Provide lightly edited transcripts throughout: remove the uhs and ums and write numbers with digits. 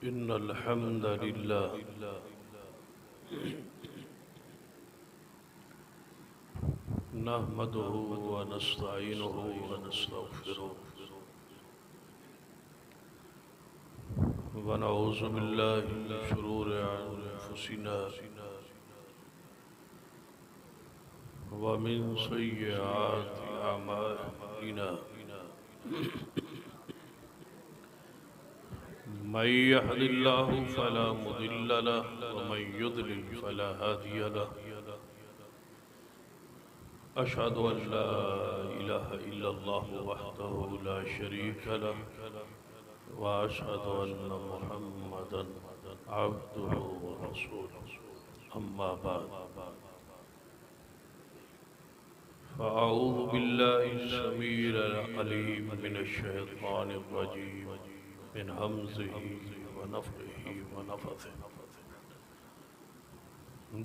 إن الحمد لله نحمده ونستعينه ونستغفره ونعوذ بالله من شرور أنفسنا ومن سيئات أعمالنا من يهد الله فلا مضل له ومن يضلل فلا هادي له أشهد أن لا إله إلا الله وحده لا شريك له وأشهد أن محمدا عبده ورسوله أما بعد فأعوذ بالله السميع العليم من الشيطان الرجيم من همزه ونفخه ونفثه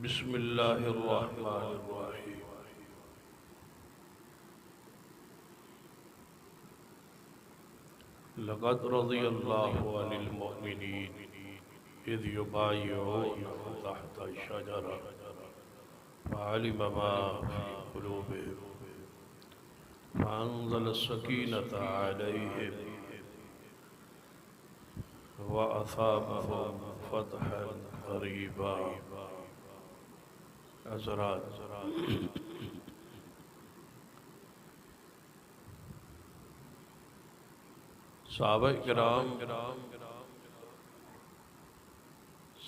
بسم الله الرحمن الرحيم لقد رضي الله عن المؤمنين إذ يبايعونك تحت الشجرة فعلم ما في قلوبهم فأنزل السكينة عليهم وأثابهم فتحا قريبا. حضرات، صحابہ کرام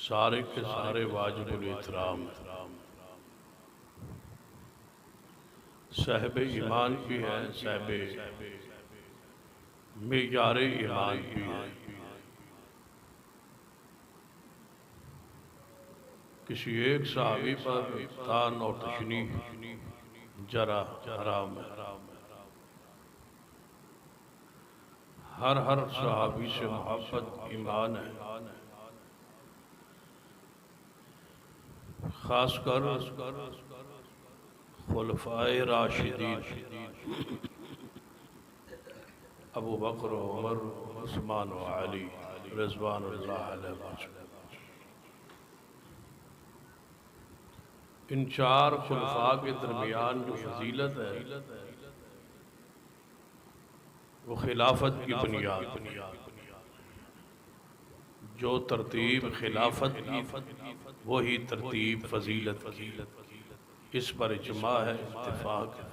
سارے کے سارے واجب الاحترام، صاحب ایمان بھی ہیں، صاحب معیار ایمان بھی ہیں. کسی ایک صحابی پر تان اور تشنیع جرا حرام ہے. ہر صحابی سے محبت ایمان ہے. خاص کر خلفائے راشدین ابو بکر و عمر عثمان و علی رضوان اللہ علیہ وسلم. ان چار خلفاء کے درمیان جو فضیلت ہے وہ خلافت کی بنیاد، جو ترتیب خلافت کی وہی ترتیب فضیلت کی. اس پر اجماع ہے، اتفاق ہے.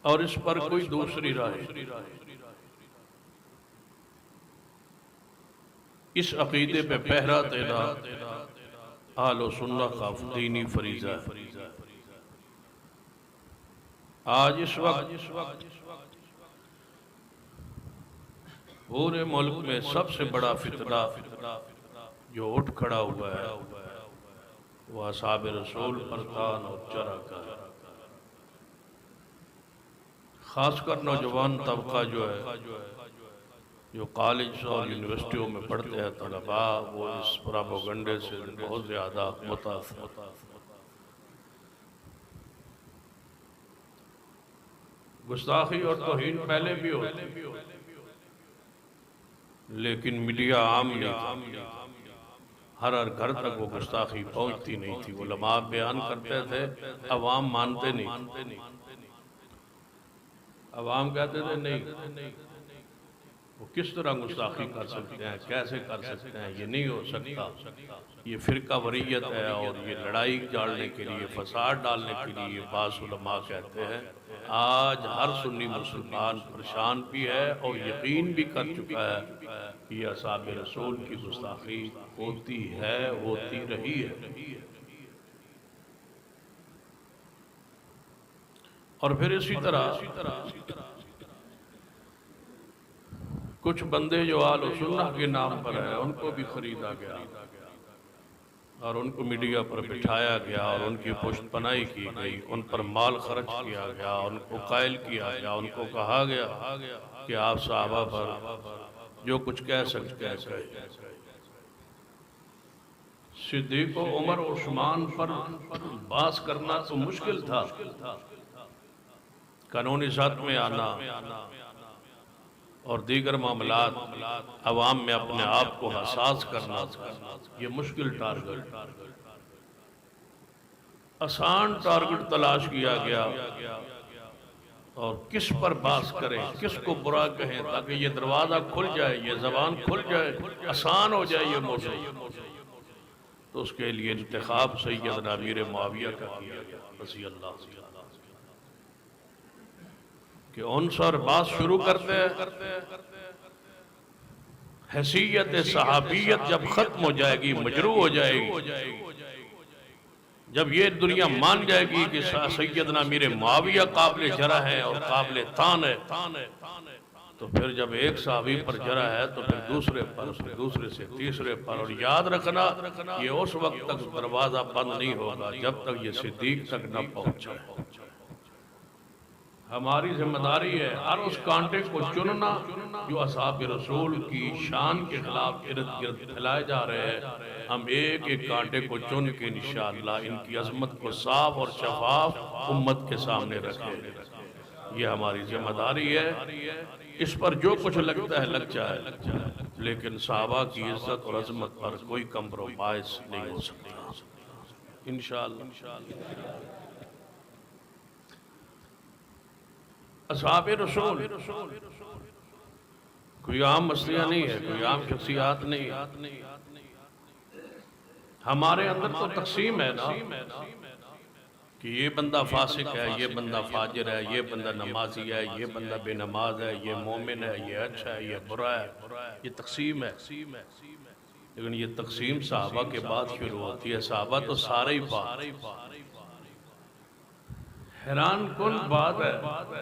اور اس پر کوئی دوسری رائے. اس عقیدے پہ پہرا دینا اہل و سنت کا دینی فریضہ ہے. آج اس وقت پورے ملک میں سب سے بڑا فتنہ جو اٹھ کھڑا ہوا ہے وہ اصحاب رسول پر تان اور چرا کا ہے. خاص کر نوجوان طبقہ جو ہے، جو کالج اور یونیورسٹیوں میں پڑھتے ہیں طلباء، وہ اس پراپیگنڈے سے بہت زیادہ متاثر. گستاخی اور توہین پہلے بھی ہوتی، لیکن میڈیا عام نہیں تھا. ہر گھر تک وہ گستاخی پہنچتی نہیں تھی. علماء بیان کرتے تھے، عوام مانتے نہیں. عوام کہتے تھے نہیں، وہ کس طرح گستاخی کر سکتے ہیں، کیسے کر سکتے ہیں، یہ نہیں ہو سکتا. یہ فرقہ وریت ہے اور یہ لڑائی ڈالنے کے لیے، فساد ڈالنے کے لیے. بعض علماء کہتے ہیں آج ہر سنی مسلمان پریشان بھی ہے اور یقین بھی کر چکا ہے کہ یہ اصحاب رسول کی گستاخی ہوتی ہے، ہوتی رہی ہے. اور پھر اسی طرح کچھ بندے جو اہل سنت کے نام پر ہیں ان کو بھی خریدا گیا اور ان کو میڈیا پر بٹھایا گیا اور ان کی پشت پناہی کی گئی. ان پر مال خرچ کیا گیا، ان کو قائل کیا گیا، ان کو کہا گیا کہ آپ صحابہ پر جو کچھ کہہ سکتے ہیں کہیں. صدیق و عمر و عثمان پر باس کرنا تو مشکل تھا، قانونی ذات میں آنا اور دیگر معاملات عوام میں اپنے آپ کو حساس کرنا، یہ مشکل ٹارگٹ، آسان ٹارگٹ تلاش کیا گیا، اور کس پر باس کریں، کس کو برا کہیں تاکہ یہ دروازہ کھل جائے، یہ زبان کھل جائے، آسان ہو جائے یہ موضوع۔ تو اس کے لیے انتخاب سیدنا امیر معاویہ کا کیا گیا رضی اللہ عنہ، کہ ان سر بات شروع کرتے حیثیت صحابیت جب ختم ہو جائے گی، مجروح ہو جائے گی، جب یہ دنیا مان جائے گی کہ سیدنا امیر معاویہ قابل جرح ہے اور قابل طعن ہے، تو پھر جب ایک صحابی پر جرح ہے تو پھر دوسرے پر، پھر دوسرے سے تیسرے پر، اور یاد رکھنا یہ اس وقت تک دروازہ بند نہیں ہوگا جب تک یہ صدیق تک نہ پہنچے۔ ہماری ذمہ داری ہے ہر اس کانٹے کو چننا جو اصحاب رسول کی شان کے خلاف ارد گرد پھیلائے جا رہے ہیں۔ ہم ایک ایک کانٹے کو چن کے انشاءاللہ ان کی عظمت کو صاف اور شفاف امت کے سامنے رکھیں، یہ ہماری ذمہ داری ہے۔ اس پر جو کچھ لگتا ہے لگ جائے، لیکن صحابہ کی عزت اور عظمت پر کوئی کمپرومائز نہیں ہو سکتا انشاءاللہ۔ اصحاب رسول کوئی عام مسئلہ نہیں ہے، کوئی عام شخصیات نہیں ہے۔ ہمارے اندر تو تقسیم ہے نا کہ یہ بندہ فاسق ہے، یہ بندہ فاجر ہے، یہ بندہ نمازی ہے، یہ بندہ بے نماز ہے، یہ مومن ہے، یہ اچھا ہے، یہ برا ہے، یہ تقسیم ہے۔ لیکن یہ تقسیم صحابہ کے بعد شروع ہوتی ہے، صحابہ تو سارے ہی پاک۔ حیران کن بات ہے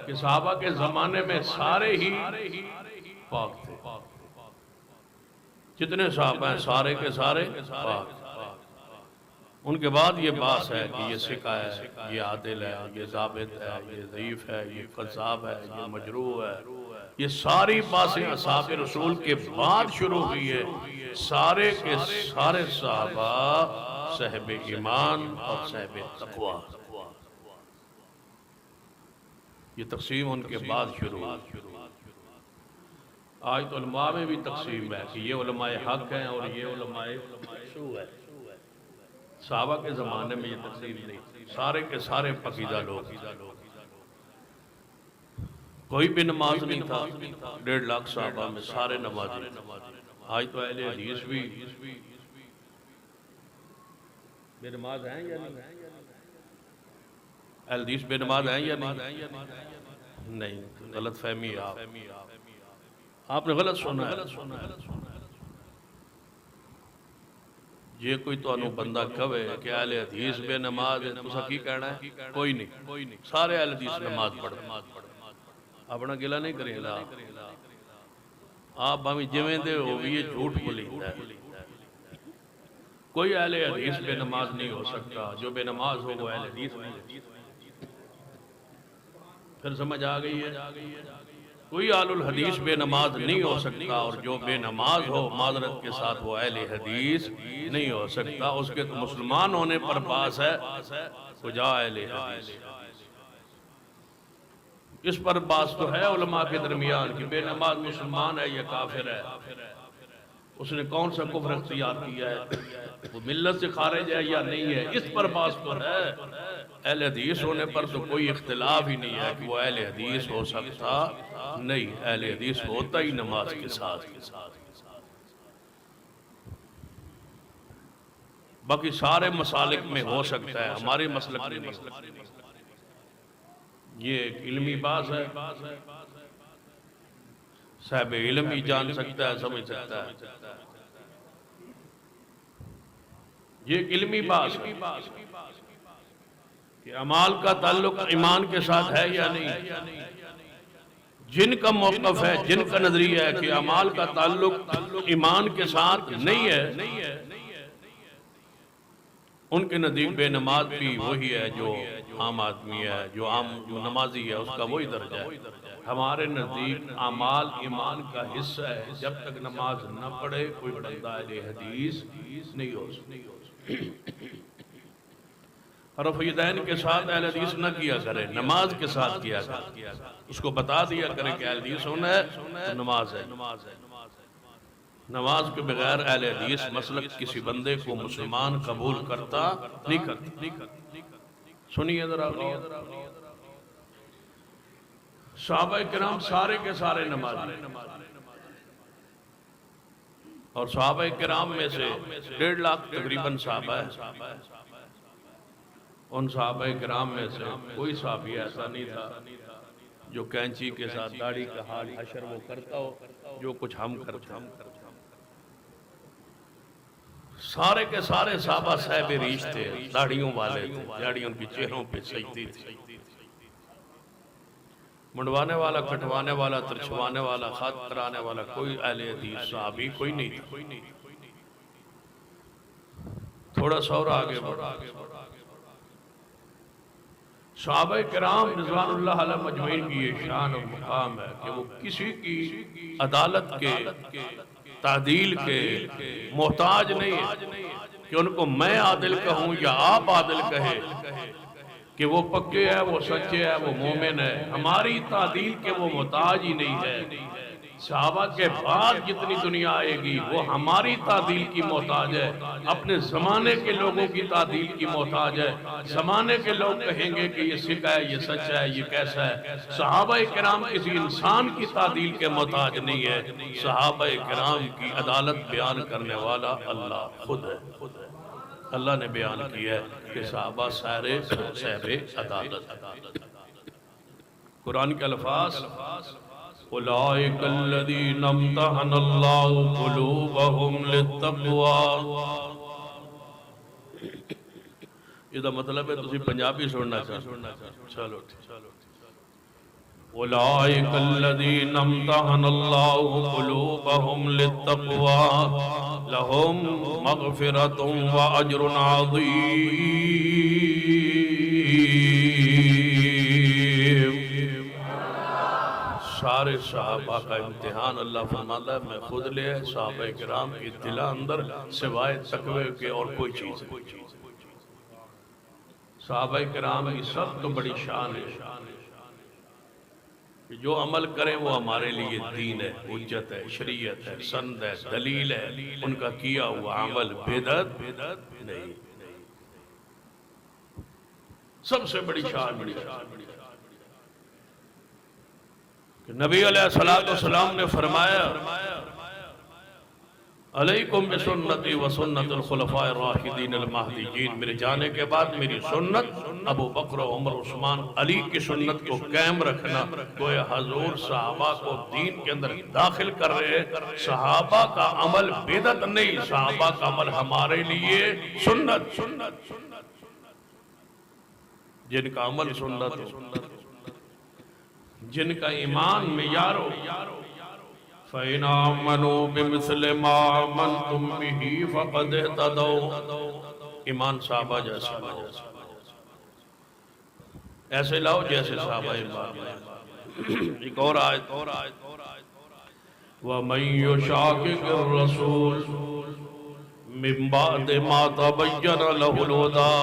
کہ صحابہ کے زمانے میں سارے ہی پاک تھے، جتنے صحابہ ہیں سارے کے سارے پاک۔ ان کے بعد یہ باس ہے کہ یہ سکہ ہے، یہ عادل ہے، یہ ضابط ہے، یہ ضعیف ہے، یہ قذاب ہے، یہ مجروح ہے۔ یہ ساری باتیں اصحاب رسول کے بعد شروع ہوئی ہے۔ سارے کے سارے صحابہ صاحب ایمان اور صاحب تقوی، یہ تقسیم ان کے بعد شروع ہوئی۔ آج تو علماء میں بھی تقسیم ہے کہ یہ علماء حق ہیں اور یہ علماء سو ہے۔ صحابہ کے زمانے میں یہ تقسیم نہیں، سارے کے سارے پاکیزہ لوگ، کوئی بھی نماز نہیں تھا۔ 1.5 لاکھ صحابہ میں سارے نمازی۔ آج تو اہل حدیث بھی بے نماز ہیں یا نہیں؟ اہل حدیث بے نماز ہیں یا نہیں؟ نہیں، غلط فہمی ہے، آپ نے غلط سنا ہے۔ یہ کوئی تو انو بندہ کھوے کہ اہل حدیث بے نماز ہے، تسا کی کہنا ہے؟ کوئی نہیں، سارے اہل حدیث نماز پڑھتے، اپنا گلہ نہیں کریں گا۔ آپ ہمیں جویں دے ہو بھی یہ جھوٹ بولیتا ہے۔ کوئی اہل حدیث بے نماز نہیں ہو سکتا، جو بے نماز ہو وہ اہل حدیث نہیں۔ پھر سمجھ آ گئی ہے؟ کوئی اہل الحدیث بے نماز نہیں ہو سکتا، اور جو بے نماز ہو معذرت کے ساتھ وہ اہل حدیث نہیں ہو سکتا۔ اس کے تو مسلمان ہونے پر باس ہے، کجا اہل حدیث۔ اس پر باس تو ہے علماء کے درمیان کہ بے نماز مسلمان ہے یا کافر ہے، اس نے کون سا کفر اختیار کیا ہے، وہ ملت سے خارج ہے یا نہیں ہے، اس پر باس تو ہے۔ اہل حدیث ہونے پر تو کوئی اختلاف ہی نہیں ہے کہ وہ اہل حدیث ہو سکتا نہیں، اہل حدیث ہوتا ہی نماز کے ساتھ۔ باقی سارے مسالک میں ہو سکتا ہے، ہمارے مسلک میں نہیں۔ یہ ایک علمی بات ہے، صاحب علم ہی جان سکتا ہے، سمجھ سکتا ہے۔ یہ ایک علمی بات ہے کہ اعمال کا تعلق ایمان کے ساتھ ہے یا نہیں۔ جن کا موقف ہے، جن کا نظریہ ہے کہ اعمال کا تعلق ایمان کے ساتھ نہیں ہے، ان کے نزدیک بے نماز بھی وہی ہے جو عام آدمی ہے، جو عام نمازی ہے، اس کا وہی درجہ ہے۔ ہمارے نزدیک اعمال ایمان کا حصہ ہے، جب تک نماز نہ پڑھے کوئی بندہ اہل حدیث نہیں ہو سکتا۔ رفع یدین کے ساتھ اہل حدیث نہ کیا کرے، نماز کے ساتھ کیا کرے۔ اس کو بتا دیا کرے کہ اہل حدیث ہونا ہے تو نماز ہے۔ نماز کے بغیر اہل حدیث مسلک کسی بندے کو مسلمان قبول کرتا نہیں کرتا۔ سنیے ذرا غور، صحابہ کرام سارے کے سارے نمازی، اور صحابہ کرام میں سے 1.5 لاکھ تقریباً صحابہ ہے۔ ان صحابہ کرام میں سے کوئی صحابی ایسا نہیں تھا جو کینچی کے ساتھ داڑھی کا حال حشر وہ کرتا ہو جو کچھ ہم کرتے ہیں۔ سارے کے سارے صحابہ صاحب ریش تھے، داڑھیوں والے تھے، داڑھی ان کی چہروں پہ سجتی تھی۔ منڈوانے والا، کٹوانے والا، ترچھوانے والا، خط کرانے والا کوئی اہل حدیث صحابی کوئی نہیں تھا۔ تھوڑا سا اور آگے بڑھا، صحابہ کرام رضوان اللہ علیہ مجمعین کی یہ شان اور مقام ہے کہ وہ کسی کی عدالت کے، تعدیل کے محتاج نہیں ہے کہ ان کو میں عادل کہوں یا آپ عادل کہیں کہ وہ پکے ہے، وہ سچے ہے، وہ مومن ہے۔ ہماری تعدیل کے وہ محتاج ہی نہیں ہے۔ صحابہ کے بعد جتنی دنیا آئے گی وہ ہماری تعدیل کی محتاج ہے، اپنے زمانے کے لوگوں کی تعدیل کی محتاج ہے۔ زمانے کے لوگ کہیں گے کہ یہ سکھا ہے، یہ سچا ہے، یہ کیسا ہے۔ صحابہ کرام کسی انسان کی تعدیل کے محتاج نہیں ہے، صحابہ کرام کی عدالت بیان کرنے والا اللہ خود ہے۔ اللہ نے بیان کیا ہے کہ صحابہ سارے صاحب عدالت۔ قرآن کے الفاظ اولئک الذین امتحن اللہ قلوبہم للتقوی، یہ مطلب ہے تسی پنجابی سننا چاہتے چلو اولئک الذین امتحن اللہ قلوبہم للتقوی لہم مغفرۃ واجر عظیم۔ سارے صحابہ کا امتحان اللہ فرماتا ہے میں خود لے ہے، صحابہ کرام کی دلہ اندر سوائے تقوی کے اور کوئی چیز ہے۔ صحابہ کرام کی سب تو بڑی شان ہے کہ جو عمل کریں وہ ہمارے لیے دین ہے، حجت ہے، شریعت ہے، سند ہے، دلیل ہے۔ ان کا کیا ہوا عمل بدعت نہیں۔ سب سے بڑی شان کہ نبی علیہ السلام نے فرمایا علیکم بسنتی و سنت الخلفاء الراشدین المہدیین، میرے جانے کے بعد میری سنت، ابو بکر عمر عثمان علی کی سنت کو قائم رکھنا۔ گویا حضور صحابہ کو دین کے اندر داخل کر رہے، صحابہ کا عمل بدعت نہیں، صحابہ کا عمل ہمارے لیے سنت۔ جن کا عمل سنت ہو، جن کا ایمان معیار ہو، فَإِنْ آمَنُوا بِمِثْلِ مَا آمَنْتُمْ بِهِ فَقَدْ اهْتَدَوْا، ایمان صحابہ جیسا ایسے لاؤ جیسے صحابہ ایمان۔ ایک اور آیت وَمَنْ يُشَاقِقِ الرَّسُولِ مِنْ بَعْدِ مَا تَبَيَّنَ لَهُ الْهُدَىٰ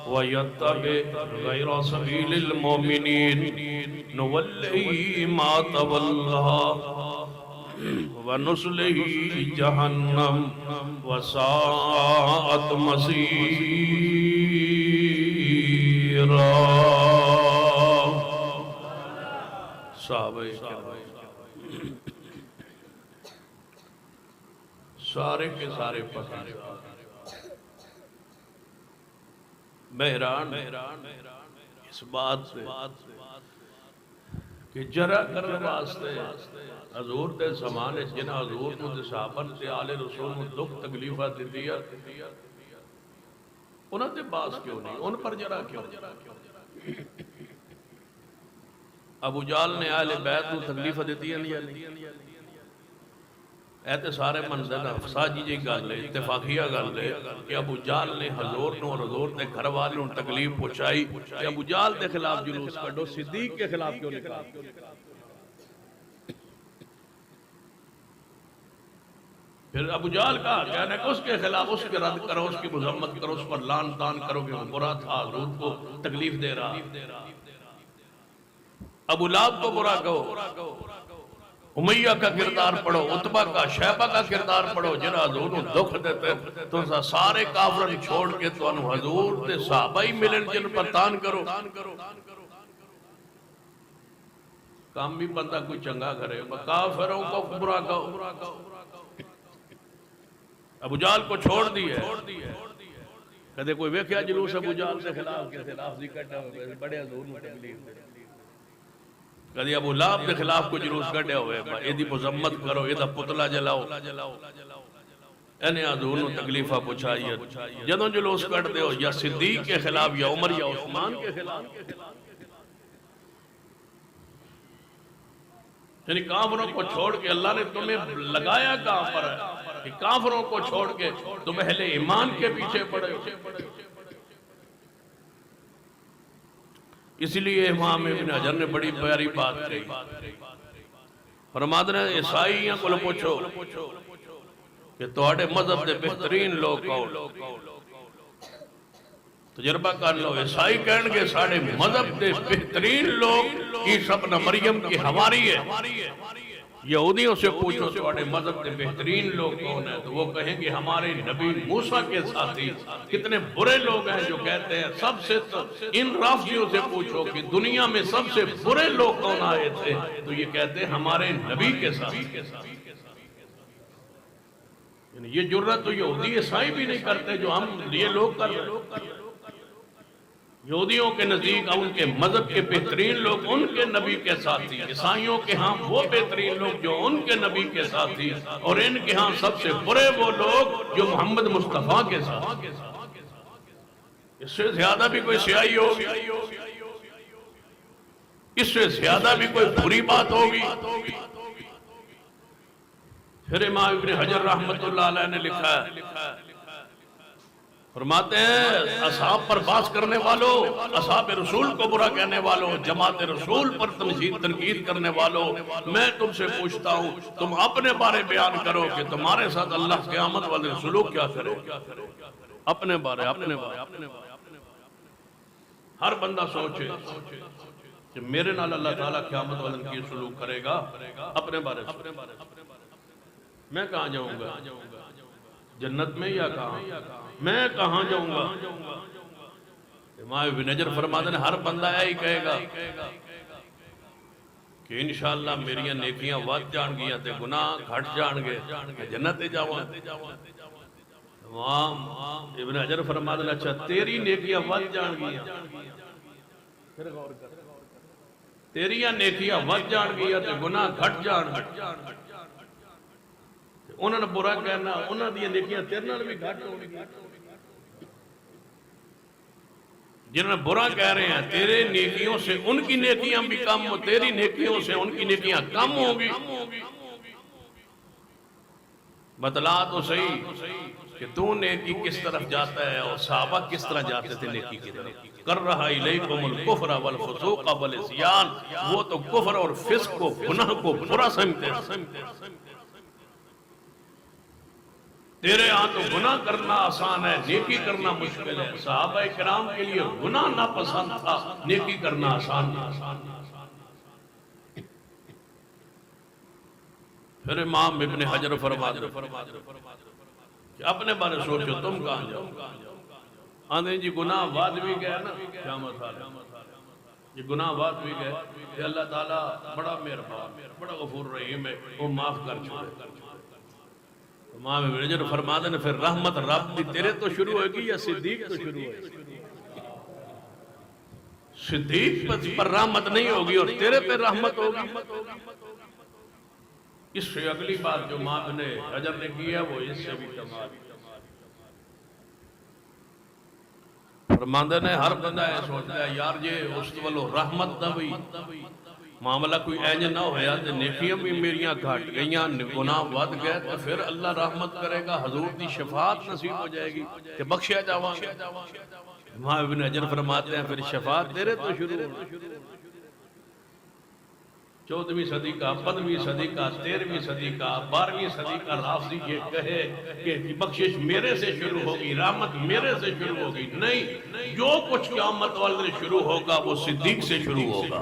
وَيَتَّبِعْ غَيْرَ سَبِيلِ الْمُؤْمِنِينَ نُوَلِّهِ مَا تَوَلَّىٰ وَنُصْلِهِ جَهَنَّمَ وَسَاءَتْ مَصِيرًا۔ صحابہ کرام سارے کے سارے پسند بحران اس بات سے کہ جرہ کرنے واسطے حضور دے زمانے جنہ حضور کو دے صحابہ دے آل رسول کو دکھ تکلیفہ دے دیا، انہاں دے باس کیوں نہیں، ان پر جرہ کیوں؟ ابو جال نے آل بیت کو تکلیفہ دیتی ہے نہیں؟ ایتے سارے منظر افساجی جی گل لے، اتفاقیہ گل لے کہ ابو جال نے حضور نو اور حضور نے گھر والوں تکلیف پہنچائی کہ ابو جال دے خلاف جلوس کردو، صدیق کے خلاف کیوں نکال؟ پھر پھر ابو جہل کا کہنا کہ اس کے خلاف اس کے رد کرو، اس کی مذمت کرو، اس پر لعن طعن کرو کہ وہ برا تھا، حضور کو تکلیف دے رہا۔ ابو لہب کو برا کہو، امیہ کا کردار پڑھو، عتبہ کا، شیبہ کا کردار پڑھو، جنہاں حضور کو دکھ دیتے تو سارے کافرن چھوڑ کے تو انہوں حضور دے صحابہ ہی ملن جن پر تان کرو۔ کام بھی بندہ کوئی چنگا کرے، کافروں کو برا کہو۔ ابو جہل کو چھوڑ دی ہے، کہتے کوئی ویکھیا جلوس ابو جہل سے خلاف کے خلاف ذکر ہوئے بڑے حضور میں تکلیف دے، کہتے ابو لہب کے خلاف کو جلوس کٹے ہوئے، ایدی مذمت کرو، ایدہ پتلا جلاؤ، انہیں حضور نے تکلیفہ پچھائیے، جدوں جلوس کٹ دے ہو یا صدیق کے خلاف یا عمر یا عثمان کے خلاف، یعنی کافروں کو چھوڑ کے اللہ نے تمہیں لگایا کہاں پر ہے کہ کافروں کو چھوڑ کے تم اہل ایمان کے پیچھے پڑے ہو۔ اس لیے امام ابن حجر نے بڑی پیاری بات کہی، فرماتے ہیں عیسائیوں کو پوچھو کہ تواڈے مذہب دے بہترین لوگ کون، تجربہ کر لو، عیسائی کہن گے ساڑھے مذہب دے بہترین لوگ عیسیٰ ابن مریم کی حواری ہے۔ یہودیوں سے پوچھو تواڈے مذہب دے بہترین لوگ کون ہیں، تو وہ کہیں گے ہمارے نبی موسیٰ کے ساتھی۔ کتنے برے لوگ ہیں جو کہتے ہیں سب سے، ان رافضیوں سے پوچھو کہ دنیا میں سب سے برے لوگ کون آئے تھے، تو یہ کہتے ہیں ہمارے نبی کے ساتھی۔ یعنی یہ جرات تو یہودی عیسائی بھی نہیں کرتے جو ہم یہ لوگ کر رہے ہیں۔ یہودیوں کے نزدیک ان کے مذہب کے بہترین لوگ ان کے نبی کے ساتھی، عیسائیوں کے ہاں وہ بہترین لوگ جو ان کے نبی کے ساتھی، اور ان کے ہاں سب سے برے وہ لوگ جو محمد مصطفیٰ کے ساتھ۔ اس سے زیادہ بھی کوئی سیاہی ہوگی، اس سے زیادہ بھی کوئی بری بات ہوگی۔ پھر امام ابن حجر رحمت اللہ علیہ نے لکھا ہے، فرماتے ہیں اصحاب پر باس کرنے والوں، اصحاب رسول کو برا کہنے والوں، جماعت رسول پر تنقید کرنے والوں، میں تم سے پوچھتا ہوں تم اپنے بارے بیان کرو کہ تمہارے ساتھ اللہ قیامت والے سلوک کیا کرے۔ اپنے بارے ہر بندہ سوچے کہ میرے نال اللہ تعالیٰ قیامت والے کی سلوک کرے گا۔ اپنے بارے میں کہاں جاؤں گا، جنت میں یا کہاں، میں کہاں جاؤں گا۔ امام ابن حجر فرماتے ہیں ہر بندہ یہی کہے گا کہ انشاءاللہ میری نیکیاں ود جان گیا تے گناہ گھٹ جان گے، جنت جاؤں۔ امام ابن حجر فرماتے ہیں اچھا تیری نیکیاں ود جان گیا، تیری نیکیاں ود جان گیا تے گناہ گھٹ جان گے، انہوں نے برا کہنا، انہوں نے نیکیاں تیرے نال بھی گھٹ ہو گئی۔ جنہوں نے برا کہہ رہے ہیں تیرے نیکیوں سے ان کی نیکیاں بھی کم ہو، تیری نیکیوں سے ان کی نیکیاں کم ہوگی۔ بتلا تو صحیح کہ تو نیکی کس طرف جاتا ہے اور صحابہ کس طرح جاتے تھے نیکی کی طرف۔ کر رہا الیکم الکفر والفسوق والعصیان، وہ تو کفر اور فسق کو، گناہ کو برا سمجھتے ہیں۔ تیرے ہاں تو گناہ کرنا آسان ہے، نیکی کرنا مشکل ہے۔ صحابہ کرام کے لیے گناہ ناپسند تھا، نیکی کرنا آسان تھا۔ پھر امام ابن حجر فرماتے کہ اپنے بارے سوچو تم کہاں جاؤ۔ آندھیں جی گناہ واد بھی گئے نا، کیا مسئلہ یہ گناہ واد بھی گئے کہ اللہ تعالیٰ بڑا مہربان، بڑا غفور رحیم ہے، وہ معاف کر چھوڑے۔ امام ابن حجر فرماتے ہیں پھر رحمت رب بھی تیرے تو شروع ہوگی یا صدیق تو شروع ہوگی؟ صدیق پر رحمت نہیں ہوگی اور تیرے پہ رحمت ہوگی۔ اس سے اگلی بات جو امام ابن حجر نے کی ہے وہ اس سے بھی کمال۔ فرماندے نے ہر بندہ ہے سوچتا ہے یار یہ اس والو رحمت نہ ہوئی، معاملہ کوئی اینج نہ ہویا تے نیکیاں بھی میریاں گھٹ گئیاں، گناہ ود گئے تو پھر اللہ رحمت کرے گا، حضور دی شفاعت نصیب ہو جائے گی کہ بخشیا جاواں گے۔ امام ابن حجر فرماتے ہیں پھر شفاعت تیرے تو شروع ہوگی۔ 14ویں صدی کا، 15ویں صدی کا، 13ویں صدی کا، 12ویں صدی کا رافضی یہ کہے کہ بخشش میرے سے شروع ہوگی، رحمت میرے سے شروع ہوگی، نہیں، جو کچھ قیامت والے دن شروع ہوگا وہ صدیق سے شروع ہوگا۔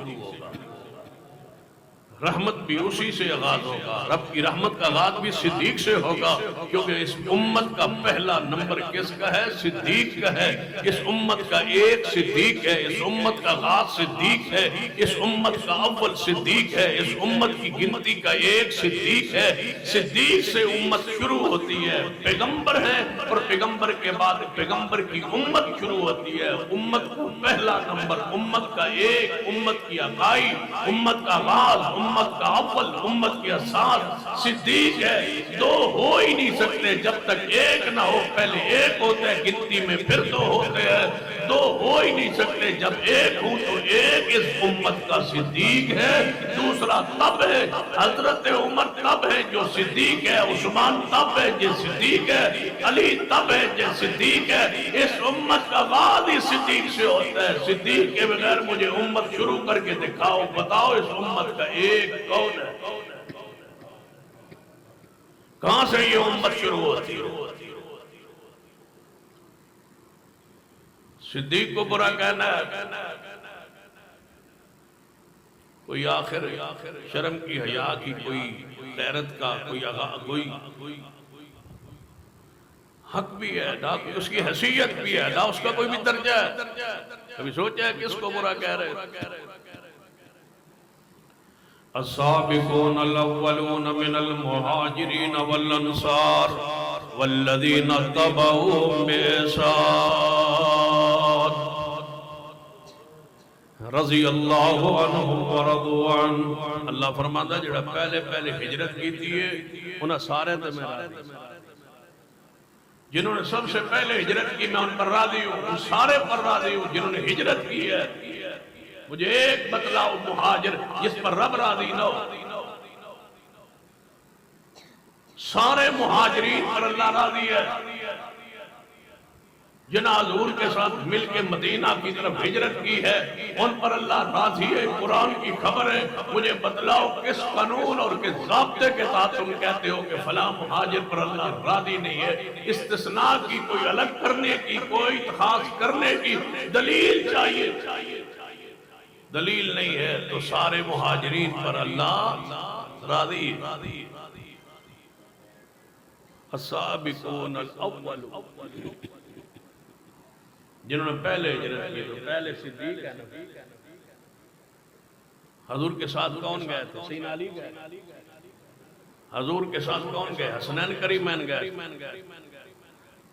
رحمت بھی اسی سے آغاز ہوگا، رب کی رحمت کا آغاز بھی صدیق سے ہوگا، کیونکہ اس امت کا پہلا نمبر کس کا ہے؟ صدیق کا ہے۔ اس امت کا ایک صدیق ہے، اس امت کا آغاز صدیق ہے، اس امت کا اول صدیق ہے، اس امت کی گنتی کا ایک صدیق ہے۔ صدیق سے امت شروع ہوتی ہے، پیغمبر ہے اور پیغمبر کے بعد پیغمبر کی امت شروع ہوتی ہے۔ امت کا پہلا نمبر، امت کا ایک، امت کی اکائی، امت کا آغاز، امت کا اول، امت کی اساس صدیق ہے۔ دو ہو ہی نہیں سکتے جب تک ایک نہ ہو، پہلے ایک ہوتا ہے گنتی میں، پھر دو ہوتے ہیں، دو ہو ہی نہیں سکتے جب ایک ہوں تو ایک اس امت کا صدیق ہے۔ دوسرا تب ہے، حضرت عمر تب ہے جو صدیق ہے، عثمان تب ہے جو صدیق ہے، علی تب ہے جو صدیق ہے۔ اس امت کا بعد ہی صدیق سے ہوتا ہے۔ صدیق کے بغیر مجھے امت شروع کر کے دکھاؤ، بتاؤ اس امت کا ایک کون ہے؟ کہاں سے یہ امت شروع ہوتی ہے؟ صدیق کو برا کہنا ہے، کوئی آخر شرم کی، حیا کی، کوئی غیرت کا، کوئی حق بھی ہے نہ اس کی حیثیت بھی ہے، نہ اس کا کوئی بھی درجہ ہے۔ کبھی سوچا ہے کس کو برا کہہ رہے ہیں؟ السابقون الاولون من المہاجرین والانصار والذین اتبعوهم بإحسان رضی اللہ عنہم ورضوا عنہ۔ اللہ فرماتا ہے جڑا پہلے ہجرت کی تھی انہاں سارے تے میں راضی، جنہوں نے سب سے پہلے ہجرت کی میں ان پر راضی ہوں، ان سارے پر راضی ہوں جنہوں نے ہجرت کی ہے۔ مجھے ایک بتلاؤ مہاجر جس پر رب راضی نہ ہو؟ سارے مہاجرین پر اللہ راضی ہے۔ جنہاں حضور کے ساتھ مل کے مدینہ کی طرف ہجرت کی ہے ان پر اللہ راضی ہے۔ قرآن کی خبر ہے، مجھے بتلاؤ کس قانون اور کس ضابطے کے ساتھ تم کہتے ہو کہ فلاں مہاجر پر اللہ راضی نہیں ہے؟ استثناء کی، کوئی الگ کرنے کی، کوئی خاص کرنے کی دلیل چاہیے، دلیل نہیں ہے تو سارے مہاجرین پر اللہ راضی۔ السابقون الاولون، جنہوں نے پہلے ہجرت کی تو پہلے صدیق ہے۔ حضور کے ساتھ کون گئے تھے؟ سیدنا علی گئے۔ حضور کے ساتھ کون گئے؟ حسنین کریمین گئے۔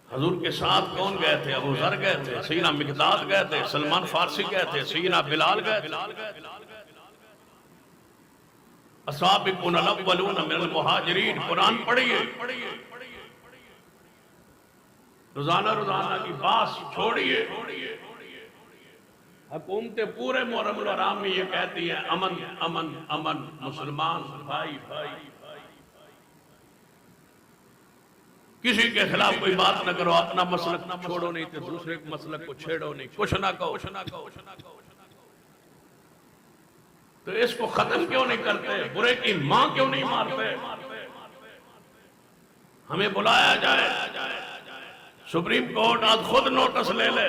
حضور کے ساتھ کون گئے تھے؟ ابو ذر گئے تھے، سیدنا مقداد گئے تھے، سلمان فارسی گئے تھے، سیدنا بلال گئے تھے۔ السابقون الاولون من المہاجرین، قرآن پڑھیے، روزانہ کی بات چھوڑیے۔ حکومتیں پورے محرم الحرام میں یہ کہتی ہیں امن امن امن، مسلمان بھائی بھائی، کسی کے خلاف کوئی بات نہ کرو، اپنا مسلک نہ چھوڑو نہیں تو دوسرے مسلک کو چھیڑو نہیں، کچھ نہ کہو۔ تو اس کو ختم کیوں نہیں کرتے؟ برے کی ماں کیوں نہیں مارتے؟ ہمیں بلایا جائے، سپریم کورٹ آج خود نوٹس لے لے،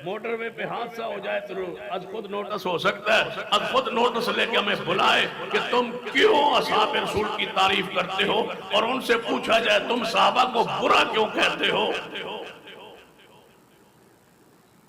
موٹر وے پہ حادثہ ہو جائے تو آج خود نوٹس ہو سکتا ہے، آج خود نوٹس لے کے ہمیں بلائے کہ تم کیوں اصحاب رسول کی تعریف کرتے ہو، اور ان سے پوچھا جائے تم صحابہ کو برا کیوں کہتے ہو؟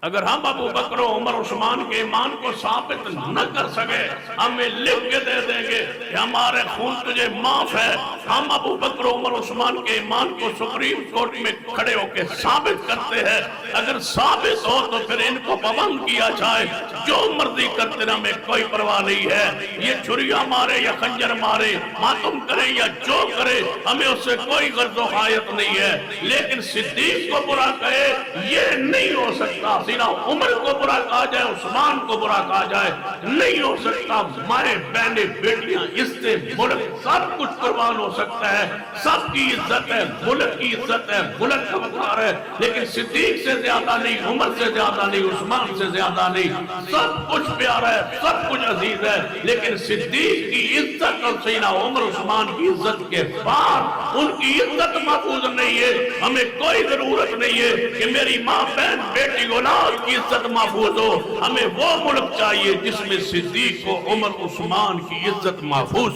اگر ہم ابو بکر و عمر عثمان کے ایمان کو ثابت نہ کر سکے، ہمیں لکھ کے دے دیں گے کہ ہمارے خون تجھے معاف ہے۔ ہم ابو بکر و عمر عثمان کے ایمان کو سپریم کورٹ میں کھڑے ہو کے ثابت کرتے ہیں۔ اگر ثابت ہو تو پھر ان کو پابند کیا جائے، جو مرضی کرتے رہے، ہمیں کوئی پرواہ نہیں ہے۔ یہ چھریاں مارے یا خنجر مارے، ماتم کرے یا جو کرے، ہمیں اس سے کوئی غرض و غایت نہیں ہے۔ لیکن صدیق کو برا کہے یہ نہیں ہو سکتا، سیدنا عمر کو برا کہا جائے، عثمان کو برا کہا جائے، نہیں ہو سکتا۔ مائیں بہنیں بیٹیاں، اس سے ملک سب کچھ قربان ہو سکتا ہے، سب کی عزت ہے، ملک کی عزت ہے، ملک کا وقار ہے، لیکن صدیق سے زیادہ نہیں، عمر سے زیادہ نہیں، عثمان سے زیادہ نہیں، سب کچھ پیارا ہے، سب کچھ عزیز ہے، لیکن صدیق کی عزت اور سیدنا عمر عثمان کی عزت کے بعد ان کی عزت محفوظ نہیں ہے۔ ہمیں کوئی ضرورت نہیں ہے کہ میری ماں بہن بیٹی اولاد کی عزت محفوظ ہو، ہمیں وہ ملک چاہیے جس میں صدیق و عمر عثمان کی عزت محفوظ۔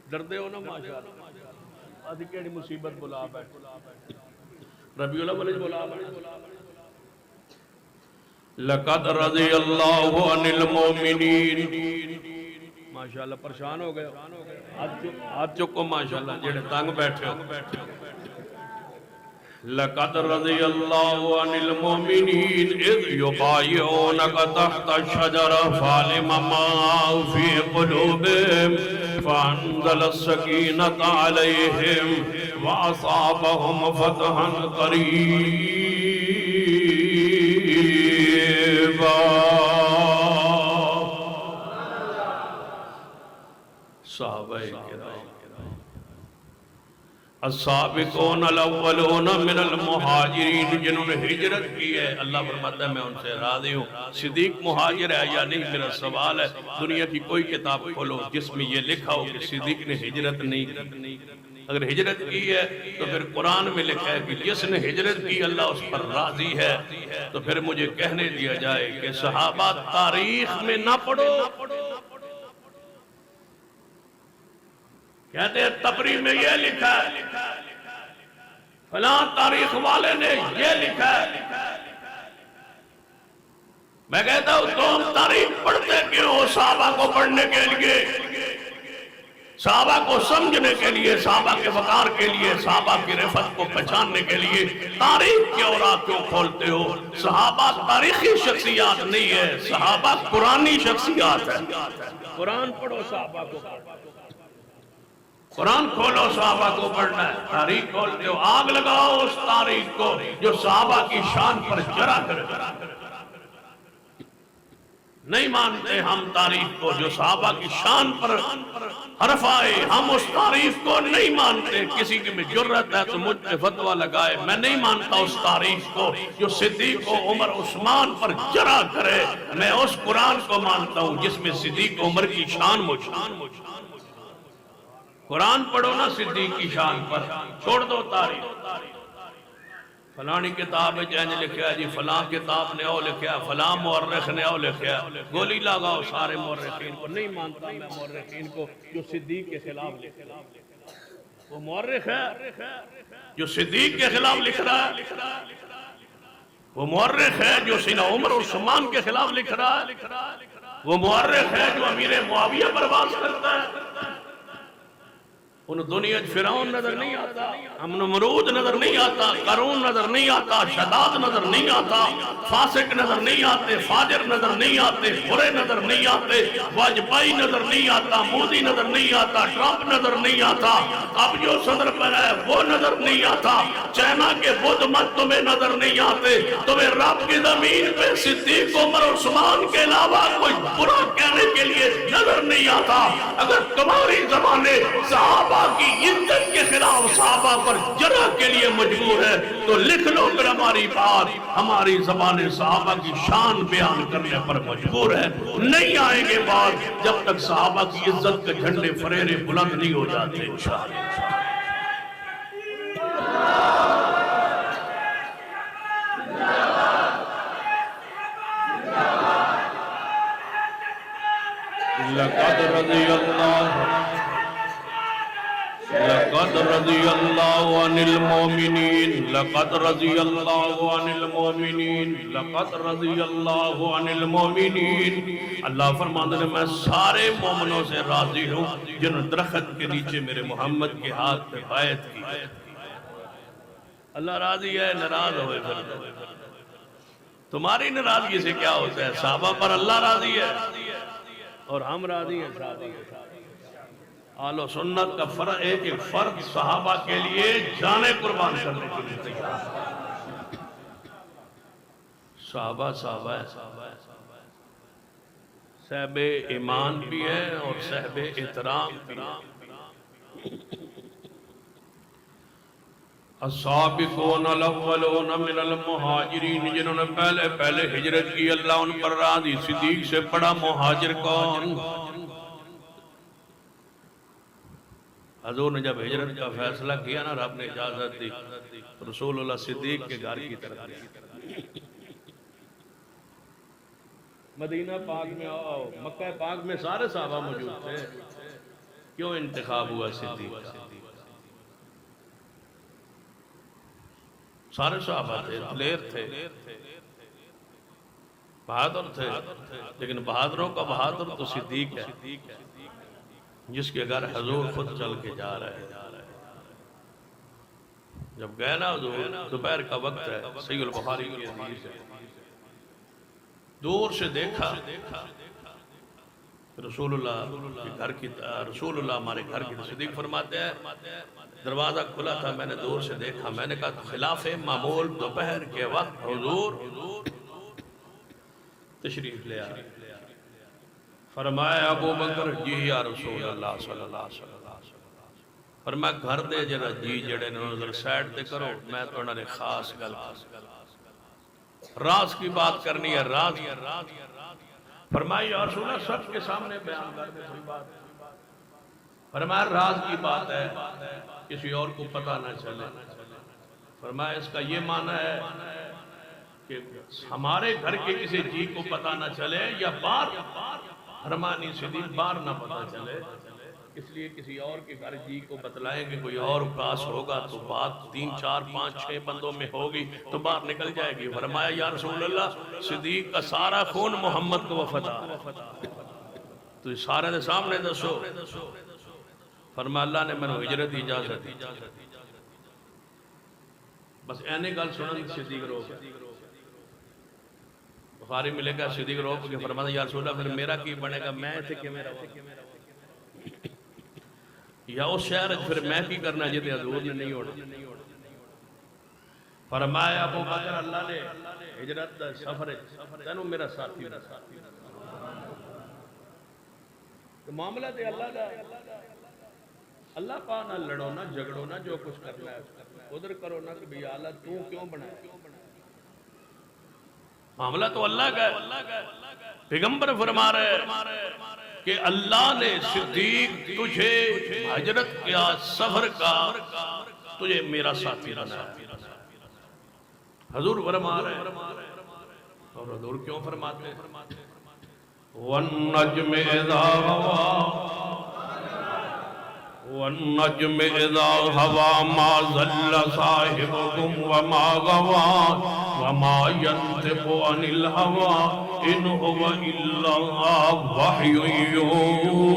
ڈردے ہو نا ماشاءاللہ، آدھی کیڑی مصیبت بلا بیٹھے، ربیع الاول بلا بیٹھے۔ لَقَدْ رَضِيَ اللَّهُ عَنِ الْمُؤْمِنِينَ، ماشاءاللہ پریشان ہو گئے، ہاتھ چکو ماشاءاللہ جڑے تنگ بیٹھے ہو۔ لَقَدْ رَضِيَ اللَّهُ عَنِ الْمُؤْمِنِينَ إِذْ يُبَايِعُونَكَ تَحْتَ الشَّجَرَةِ فَعَلِمَ مَا فِي قُلُوبِهِمْ فَأَنزَلَ السَّكِينَةَ عَلَيْهِمْ وَأَصَابَهُمْ فَتْحًا قَرِيبًا۔ صحابہ کرام، السابقون الاولون من المہاجرین، جنہوں نے ہجرت کی ہے، اللہ فرماتا ہے میں ان سے راضی ہوں۔ صدیق مہاجر ہے یا نہیں، میرا سوال ہے، دنیا کی کوئی کتاب کھولو جس میں یہ لکھا ہو کہ صدیق نے ہجرت نہیں کی۔ اگر ہجرت کی ہے تو پھر قرآن میں لکھا ہے کہ جس نے ہجرت کی اللہ اس پر راضی ہے، تو پھر مجھے کہنے دیا جائے کہ صحابہ تاریخ میں نہ پڑھو۔ کہتے ہیں تبری میں یہ لکھا ہے، فلاں تاریخ والے نے یہ لکھا ہے۔ میں کہتا ہوں تم تاریخ پڑھتے کیوں ہو؟ صحابہ کو پڑھنے کے لیے، صحابہ کو سمجھنے کے لیے، صحابہ کے وقار کے لیے، صحابہ کی رفعت کو پہچاننے کے لیے تاریخ کے اوراق کیوں کھولتے ہو؟ صحابہ تاریخی شخصیات نہیں ہے، صحابہ قرآنی شخصیات ہے۔ قرآن پڑھو، صحابہ کو قرآن کھولو، صحابہ کو پڑھنا ہے۔ تاریخ کھولتے ہو، آگ لگاؤ اس تاریخ کو جو صحابہ کی شان پر جرا کرے۔ نہیں مانتے ہم تاریخ کو جو صحابہ کی شان پر حرف آئے، ہم اس تاریخ کو نہیں مانتے۔ کسی کی میں جرت ہے تو مجھ پہ فتویٰ لگائے، میں نہیں مانتا اس تاریخ کو جو صدیق و عمر عثمان پر جرا کرے۔ میں اس قرآن کو مانتا ہوں جس میں صدیق و عمر کی شان موجود۔ قرآن پڑھو نا صدیق کی شان پر، چھوڑ دو تاریخ۔ فلانی کتاب ہے جہاں لکھا ہے جی، فلاں کتاب نے او لکھا ہے، فلاں مورخ نے او لکھا ہے، گولی لگاؤ سارے مورخین کو۔ نہیں مانتا میں مورخین کو جو صدیق کے خلاف لکھ رہا ہے۔ وہ مورخ ہے جو صدیق کے خلاف لکھ رہا ہے، وہ مورخ ہے جو سیدنا عمر عثمان کے خلاف لکھ رہا ہے، وہ مورخ ہے جو امیر معاویہ پر بات کرتا ہے۔ ان دنیا فرعون نظر نہیں آتا، نمرود نظر نہیں آتا، قارون نظر نہیں آتا، شداد نظر نہیں آتا، فاسق نظر نہیں آتے، فاجر نظر نہیں آتے، برے نظر نہیں آتے، واجپائی نظر نہیں آتا، مودی نظر نہیں آتا، ٹرمپ نظر نہیں آتا، اب جو صدر پر ہے وہ نظر نہیں آتا، چائنا کے بدھ مت تمہیں نظر نہیں آتے، تمہیں رب کی زمین پہ صدیق عمر عثمان کے علاوہ کوئی برا کہنے کے لیے نظر نہیں آتا۔ اگر تمہاری زبانیں صحابہ کی عزت کے خلاف، صحابہ پر جرح کے لیے مجبور ہے تو لکھ لو پھر ہماری بات، ہماری زبانیں صحابہ کی شان بیان کرنے پر مجبور ہے۔ نہیں آئیں گے بات جب تک صحابہ کی عزت کے جھنڈے فریرے بلند نہیں ہو جاتے انشاءاللہ۔ لقد رضي الله عن المؤمنين، لقد رضي الله عن المؤمنين، لقد رضي الله عن المؤمنين۔ اللہ فرماتا ہے میں سارے مومنوں سے راضی ہوں جنہوں نے درخت کے نیچے میرے محمد کے ہاتھ پہ بیعت کی۔ اللہ راضی ہے، ناراض ہوئے پھر تمہاری ناراضگی سے کیا ہوتا ہے؟ صحابہ پر اللہ راضی ہے اور ہم راضی ہیں صحابہ کے ساتھ۔ اہل و سنت کا فرق ہے کہ فرد صحابہ کے لیے جانیں قربان کرنے کے لیے تیار۔ صحابہ صحابہ صاحب ایمان بھی ہے اور صاحب احترام بھی ہے۔ السابقون الاولون من المہاجرین، جنہوں نے پہلے ہجرت کی، اللہ ان پر راضی۔ صدیق سے بڑا مہاجر کون؟ حضور نے جب ہجرت کا فیصلہ کیا نا، رب نے اجازت دی، رسول اللہ صدیق کے گھر کی طرف گئے۔ مدینہ پاک میں آؤ، مکہ پاک میں سارے صحابہ موجود تھے، کیوں انتخاب ہوا صدیق کا؟ سارے صحابہ تھے، دلیر تھے، بہادر تھے، لیکن بہادروں کا بہادر تو صدیق ہے، جس کے گھر حضور خود چل کے جا رہے ہیں۔ جب گئے نا حضور، دوپہر کا وقت ہے، صحیح البخاری کی حدیث ہے، دور سے دیکھا رسول اللہ کے گھر کی، رسول اللہ ہمارے گھر کی، صدیق فرماتے ہیں دروازہ کھلا تھا، میں نے دور سے دیکھا، میں نے کہا خلاف معمول دوپہر کے وقت حضور تشریف لے آئے۔ فرمایا ابو بکر، جی یا رسول اللہ صلی اللہ علیہ وسلم۔ فرمایا گھر دے جڑا جی جڑے نظر سائڈ تے کرو، میں تو انہوں نے خاص گل راز کی بات کرنی ہے، راز۔ فرمایا یا رسول اللہ سب کے سامنے بیان کر دے کوئی بات۔ فرمایا راز کی بات ہے، کسی اور کو پتہ نہ چلے۔ فرمایا اس کا یہ معنی ہے کہ ہمارے گھر کے کسی جی کو پتہ نہ چلے، یا بار فرمانی صدیق بار نہ پتہ چلے، اس لیے کسی اور کے گھر جی کو بتلائیں گے، کوئی اور پاس ہوگا تو بات 3 4 5 6 بندوں میں ہوگی تو باہر نکل جائے گی۔ فرمایا یا رسول اللہ صدیق کا سارا خون محمد کو وفادار ہے، تو اس سارے دے سامنے دسو۔ فرمایا اللہ نے میں نے ہجرت کی اجازت دی۔ بس اینی گل سنن صدیق رو بخاری میں لکھا صدیق رو کہ فرمایا یا رسول اللہ پھر میرا کی بنے گا، میں تھے کہ میرا یا اس شہر پھر میں کی کرنا جیتے حضور نے نہیں ہونا۔ فرمایا ابو بکر اللہ نے ہجرت دا سفر تینوں میرا ساتھی بنا، تو معاملہ تے اللہ دا، اللہ پا نہ لڑو نہ جھگڑو نہ، جو کچھ کرنا ہے ادھر کرو نہ کہ بھئی اللہ تو کیوں بنایا، معاملہ تو اللہ کا ہے۔ پیغمبر فرما رہے کہ اللہ نے صدیق تجھے ہجرت کیا سفر کا، تجھے میرا ساتھی بنایا۔ حضور فرما رہے ہیں، اور حضور کیوں فرماتے ہیں وَالنَّجْمِ اِذَا هَوَا وَالنَّجْمِ اِذَا هَوَا مَا ضَلَّ صَاحِبُكُمْ وَمَا غَوَا وَمَا يَنْطِقُ عَنِ الْهَوَا إِنْ هُوَ إِلَّا وَحْيٌ يُوحَىٰ۔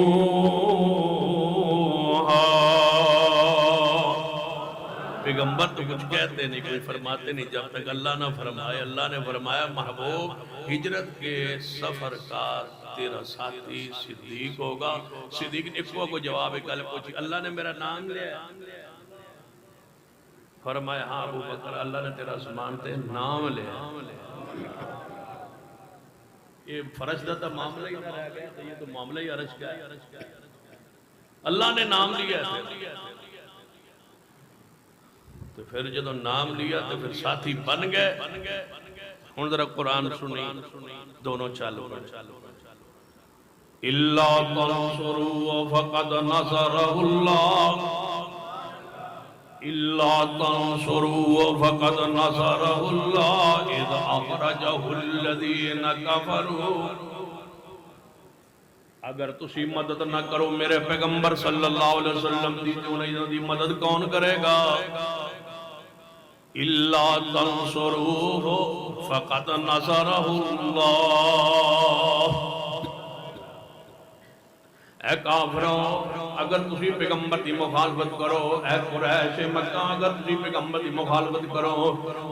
پیغمبر تو کچھ کہتے نہیں، کوئی فرماتے نہیں جب تک اللہ نہ فرمائے۔ اللہ نے فرمایا محبوب ہجرت کے سفر کا تیرا ساتھی صدیق ہوگا۔ صدیق نے کو جواب کل پوچھی اللہ نے میرا نام لیا؟ فرمایا ہاں ابو بکر اللہ نے تیرا زمان تے نام لیا۔ یہ فرج دا معاملہ ہی نہ رہ گیا، تو یہ تو معاملہ ہی عرش کا ہے، اللہ نے نام لیا ہے۔ تو پھر جدو نام لیا تو پھر ساتھی بن گئے۔ ہن ذرا قرآن سنی، دونوں چالو إِلَّا تَنْصُرُوا فَقَدْ نَصَرَهُ اللَّهُ إِلَّا تَنْصُرُوا فَقَدْ نَصَرَهُ اللَّهُ إِذْ أَخْرَجَهُ الَّذِينَ كَفَرُوا۔ اگر تسی مدد نہ کرو میرے پیغمبر صلی اللہ علیہ وسلم دی مدد کون کرے گا؟ إِلَّا تَنْصُرُوهُ فَقَدْ نَصَرَهُ اللَّهُ۔ اے کافروں اگر تسی پیغمبر دی مخالفت کرو، اے قریش مکہ اگر تسی پیغمبر دی مخالفت کرو،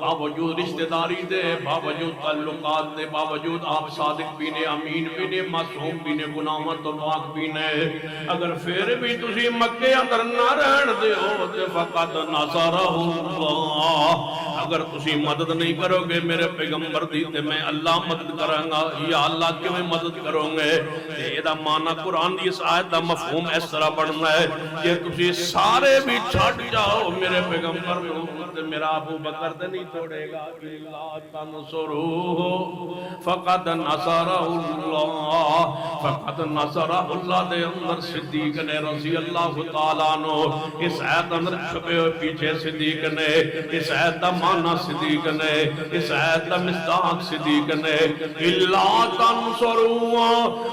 باوجود رشتہ داری دے، باوجود تعلقات دے، باوجود آپ صادق بھی نے، امین بھی نے، معصوم بھی نے، گناہوں تو پاک بھی نے، اگر پھر بھی تسی مکے اندر نہ رہن دے ہو تے فقط نصرہ اللہ۔ اگر تسی مدد نہیں کرو گے میرے پیغمبر دی تے میں اللہ مدد کراں گا۔ یا اللہ کیوں مدد کروں گے؟ یہ دا معنی قرآن دی اس آیت کا مفہوم اس طرح بننا ہے کہ تسی سارے بھی چھٹ جاؤ میرے پیغمبر کو، میرا ابو بکر تے نہیں چھوڑے گا، الا تنصروہ فقد نصرہ اللہ، فقد نصرہ اللہ دے اندر صدیق نے رضی اللہ تعالیٰ عنہ، اس آیت اندر چھپے ہوئے پیچھے صدیق نے، اس آیت دا معنی صدیق نے، اس آیت دا مصداق صدیق نے، الا تنصروہ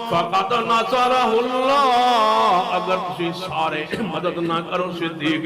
فقد نصرہ اللہ، اگر تسی سارے مدد نہ کرو صدیق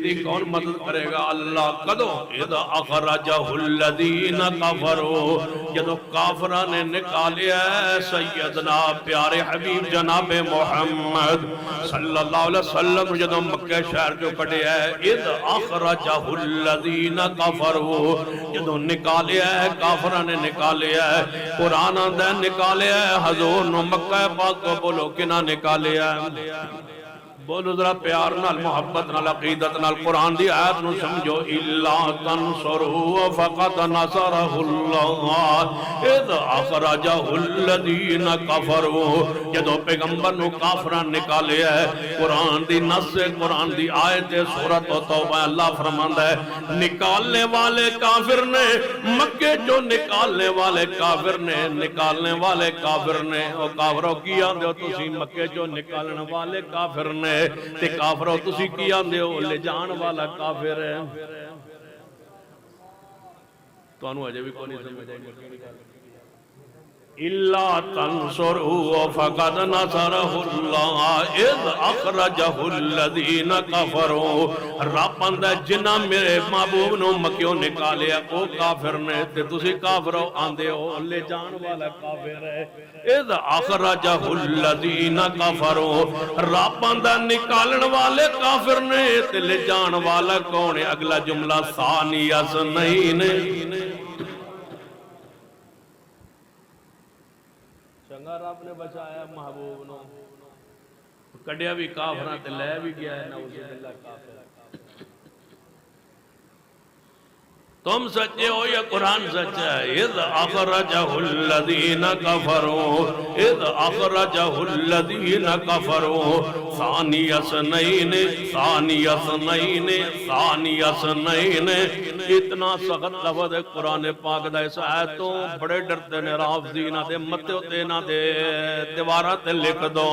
دی کون مدد کرے گا؟ اللہ۔ کدو اذا اخرجہ الذین کفروا، جدو کافرہ نے نکالیا ہے سیدنا پیارے حبیب جناب محمد صلی اللہ علیہ وسلم، جدو مکہ شہر جو کڑے ہے، اذ اخرجہ الذین کفروا، جدو نکالیا ہے کافرہ نے نکالیا ہے، قرآن دے نکالیا ہے، حضور نو مکہ پاک کو بولو کنا نکالیا ہے؟ بولو ذرا پیار نال محبت نال عقیدت نال قرآن دی آیت نو سمجھو، الا تنصروہ فقد نصرہ اللہ اذ اخرجہ الذین کفروا، جدو پیغمبر نو کافران نکالے ہے، قرآن دی نص قرآن دی آیت سورۃ توبہ اللہ فرماندا ہے، نکالنے والے کافر نے مکے جو نکالنے والے کافر نے، نکالنے والے کافر نے، او کافروں کی آندے ہو تسی مکے جو نکالنے والے کافر نے، تے کافروں تسی کی آندے ہو لے جان والا کافر ہے۔ تو انہوں اجے بھی کوئی نہیں سمجھ آئی الا تنصروہ فقد نصرہ اللہ اذ اخرجہ الذین کفروا، رب اندہ جنہ میرے محبوب نو مکیوں نکالیا او کافر نے، تے تسی کافروں آندے ہو لے جان والا کافر ہے۔ اذ اخرجہ الذین کفروا، رب اندہ نکالن والے کافر نے، تے لے جان والا کون ہے؟ اگلا جملہ ثانی اثنین، چنگا رب نے بچایا محبوب نو، کڈیا بھی کافراں تے لے بھی گیا ہے، نعوذ باللہ کافر۔ تم سچے ہو یا قرآن سچا ہے؟ اذ اخرجہ الذین کفروا، اذ اخرجہ الذین کفروا ثانی اثنین، ثانی اثنین، ثانی اثنین، اتنا سخت لفظ ہے قرآن پاک دا، اس آیتوں بڑے ڈرتے نے رافضین دے متے ہوتے نہ دے دیوارہ تے لکھ دو،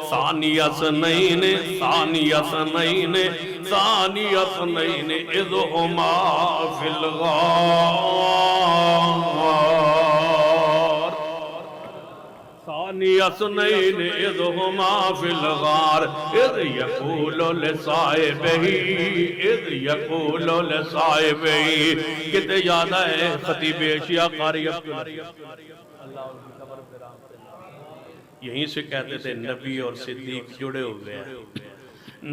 ثانی اثنین، ثانی اثنین، ثانی اثنین اذ ہما فی الغار، ثانی اثنین اذ ہما فی الغار اذ یقول لصاحبہ، اذ یقول لصاحبہ، کتے یاد ہے خطیب ایشیا قاری اللہ یہیں سے کہتے تھے نبی اور صدیق جڑے ہوئے ہیں،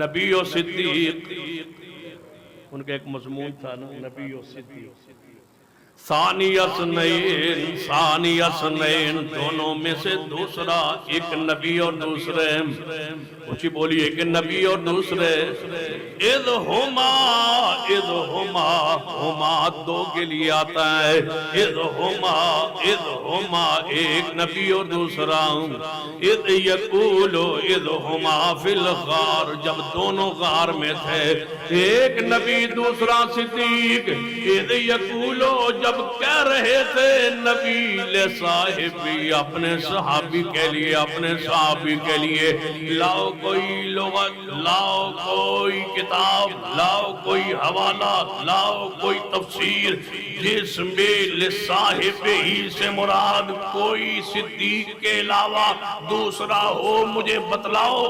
نبی اور صدیق ان کا ایک مضمون تھا نا، نبی و صدیق، ثانی اثنین، ثانی اثنین، دونوں میں سے دوسرا، ایک نبی اور دوسرے، اچھی بولی ایک نبی اور دوسرے، اذ ہما، اذ ہما، ہما دو کے لیے آتا ہے، اذ ہما، اذ ہما ایک نبی اور دوسرا، اذ یقولو، اذ ہما فی الغار، جب دونوں غار میں تھے، ایک نبی دوسرا صدیق، اذ یقولو جب کہہ رہے تھے نبی لصاحبی اپنے صحابی کے لیے، اپنے صحابی کے لیے، لاؤ کوئی لغت، لاؤ کوئی کتاب، لاؤ کوئی حوالہ، لاؤ کوئی تفسیر جس میں لصاحبی سے مراد کوئی صدیق کے علاوہ دوسرا ہو، مجھے بتلاؤ۔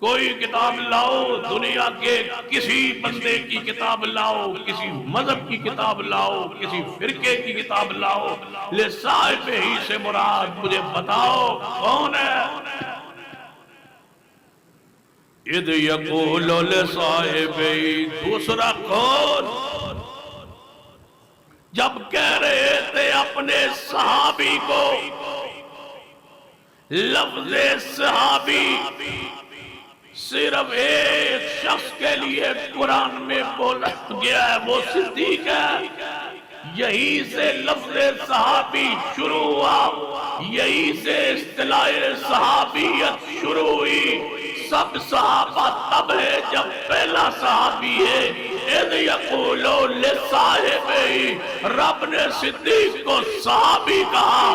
کوئی کتاب لاؤ، دنیا کے کسی بندے کی کتاب لاؤ، کسی مذہب کی کتاب لاؤ، کسی فرقے کی کتاب لاؤ، لصاحبہ سے مراد مجھے بتاؤ کون ہے؟ اذ یقول لصاحبہ، دوسرا کون؟ جب کہہ رہے تھے اپنے صحابی کو، لفظ صحابی صرف ایک شخص کے لیے قرآن میں بولا گیا ہے، وہ صدیق ہے، یہیں سے لفظ صحابی شروع ہوا، یہی سے اصطلاح صحابیت شروع ہوئی۔ سب صحابہ تب ہے جب پہلا صحابی ہے۔ اِذْ یقول لِصَاحِبِهِ، رب نے صدیق کو صحابی کہا۔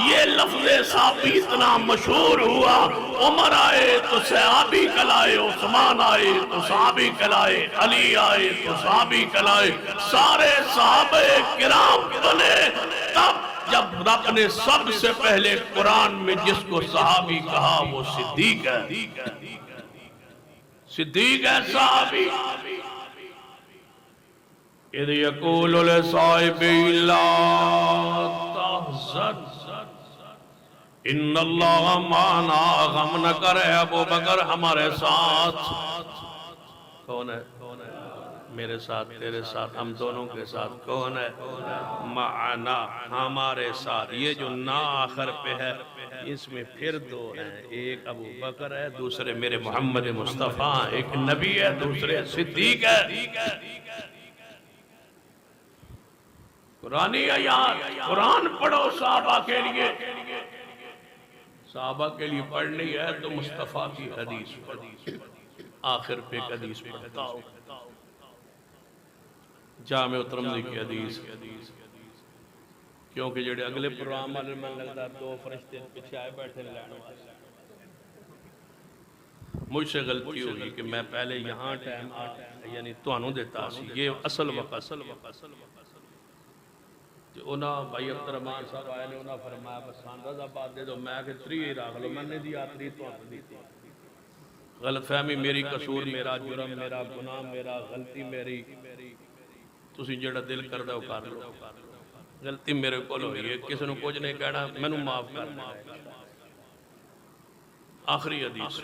یہ لفظ صحابی اتنا مشہور ہوا، عمر آئے تو صحابی کہلائے، عثمان آئے تو صحابی کہلائے، علی آئے تو صحابی کہلائے، سارے صحابہ کرام بنے۔ تب جب رب نے سب سے پہلے قرآن میں جس کو صحابی کہا وہ صدیق ہے، صدیق ہے صحابی۔ اِذْ یقول لِصَاحِبِهِ لَا تَحْزَنْ اِنَّ اللَّهَ مَعَنَا، غم نہ کر اے ابو بکر ہمارے ساتھ۔ کون ہے؟ میرے ساتھ، تیرے ساتھ، ہم دونوں کے ساتھ۔ کون ہے؟ معنا، ہمارے ساتھ۔ یہ جو نا آخر پہ ہے اس میں پھر دو ہیں، ایک ابو بکر ہے، دوسرے میرے محمد مصطفیٰ، ایک نبی ہے، دوسرے صدیق ہے۔ قرآنی آیات، قرآن پڑھو صحابہ کے لیے، صحابہ کے لیے پڑھنی ہے تو مصطفیٰ کی حدیث پڑھو۔ آخر پہ ایک حدیث پڑھتا ہوں، جامع ترمذی کی حدیث، کیونکہ جڑے اگلے پروگرام والے میں لگتا دو فرشتے پیچھے آئے بیٹھے لین واسطے۔ مجھ سے غلطی ہوئی کہ میں پہلے یہاں ٹائم یعنی توانوں دیتا سی، یہ اصل وقت جو انہاں بھائی عبدالرحمان صاحب آئے نے انہاں فرمایا بس اندازہ بات دے دو، میں کہ 3 ہی راکھ لو، میں نے دی آتری تو آپ دی تھی۔ غلط فہمی میری، قصور میرا، جرم میرا، گناہ میرا، غلطی میری، تسی جڑا دل کر دو کر لو۔ غلطی میرے کو ہوئی ہے، کسی نے کچھ نہیں کہنا، میں نے معاف کر دیا۔ آخری حدیث،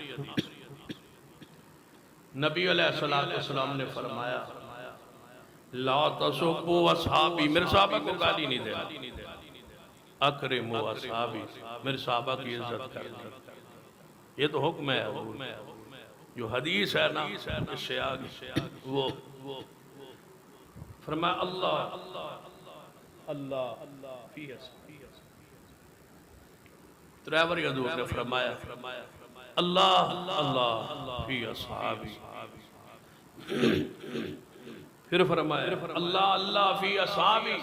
نبی علیہ السلام نے فرمایا لا تسبوا اصحابی، میرے صحابہ کو گالی نہیں دینا، اکرموا اصحابی، میرے صحابہ کی عزت کرنا۔ یہ تو حکم ہے، جو حدیث ہے نا اس سے آگے وہ فرمایا اللہ فی اصحابی، تریور حضور نے فرمایا اللہ فی اصحابی، پھر فرمایا اللہ فی اصحابی۔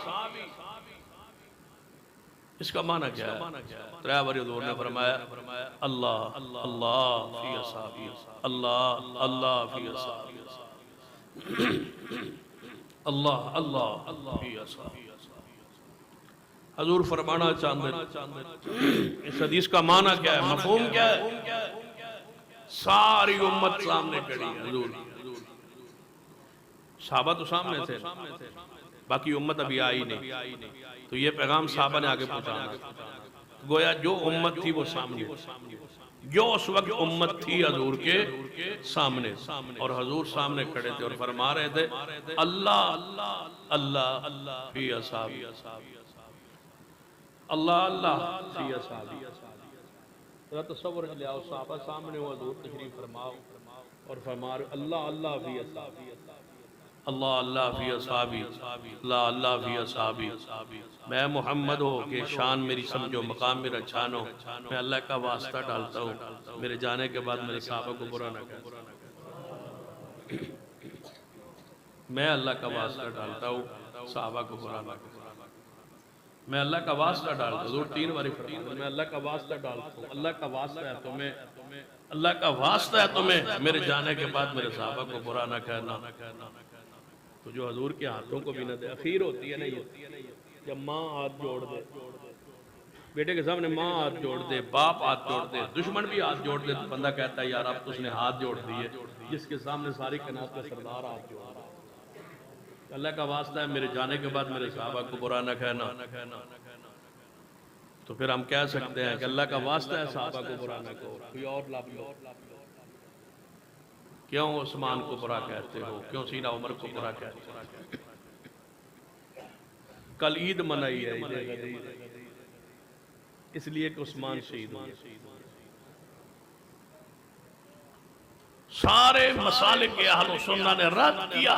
اس کا معنی کیا ہے؟ تریور حضور نے فرمایا اللہ فی اصحابی، اللہ فی اصحابی، اللہ فی اصحابی۔ حضور فرمانا چاہتے اس حدیث کا معنی کیا ہے، مفہوم کیا ہے؟ ساری امت سامنے کھڑی ہے، حضور صحابہ تو سامنے تھے، باقی امت ابھی آئی نہیں، تو یہ پیغام صحابہ نے آگے پہنچانا، گویا جو امت تھی وہ سامنے، جو اس وقت امت تھی حضور کے سامنے، اور حضور سامنے کھڑے تھے اور فرما رہے تھے اللہ فی اصحابی، اللہ فی اصحابی۔ ذرا تصور لے آؤ، صحابہ سامنے ہو، حضور تشریف فرماؤ اور فرما رہے اللہ فی اصحابی، اللہ فی اصحابی، اللہ فی اصحابی۔ میں محمد ہو کہ شان میری سمجھو، مقام میرا چھانو، میں اللہ کا واسطہ ڈالتا ہوں، میرے جانے کے بعد میرے صحابہ کو برا نہ کہہ، میں اللہ کا واسطہ ڈالتا ہوں، صحابہ کو برا نہ کہہ، میں اللہ کا واسطہ ڈالتا ہوں، حضور 3 باری فرمایا میں اللہ کا واسطہ ڈالتا ہوں، اللہ کا واسطہ ہے تمہیں، اللہ کا واسطہ ہے تمہیں، میرے جانے کے بعد میرے صحابہ کو برا نہ کہنا۔ تو جو حضور کے ہاتھوں کو بھی نہ دے، اخیر ہوتی ہے نا یہ، جب ماں ہاتھ جوڑ دے، بیٹے کے سامنے ماں ہاتھ جوڑ دے، باپ ہاتھ جوڑ دے، دشمن بھی ہاتھ جوڑ دے، تو بندہ کہتا ہے یار اب تو اس نے ہاتھ جوڑ دیے، جس کے سامنے ساری کائنات کا سردار ہاتھ جوڑ رہا ہے۔ اللہ کا واسطہ ہے میرے جانے کے بعد میرے صحابہ کو برا نہ کہنا، تو پھر ہم کہہ سکتے ہیں کہ اللہ کا واسطہ ہے صحابہ کو برا نہ کہو، کوئی اور لفظ ہو، کیوں عثمان کو برا کہتے ہو، کیوں سیدنا عمر کو برا کہتے ہو؟ کل عید منائی ہے اس لیے کہ عثمان شہید ہوئے۔ سارے مسالک کے اہل سنت نے رد کیا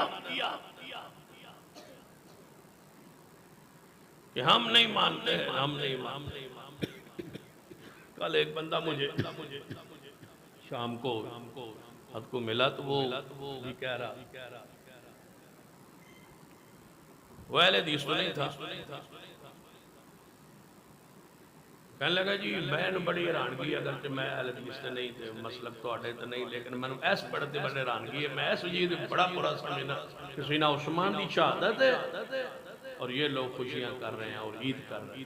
کہ ہم نہیں مانتے ہیں، ہم نہیں مانتے۔ کل ایک بندہ مجھے شام کو حد کو ملا تو وہ بھی کہہ رہا وہ اہل حدیث تو نہیں تھا، کہنے لگا جی میں نے بڑی حیرانگی اگرچہ میں اہل حدیث سے نہیں تھے مسلک تو اٹھے تو نہیں لیکن میں نے ایس پڑھتے بڑے حیرانگی ہے میں ایس جی بڑا برا سمجھنا کہ سیدنا عثمان دی شہادت ہے اور یہ لوگ خوشیاں کر رہے ہیں اور عید کر رہے ہیں.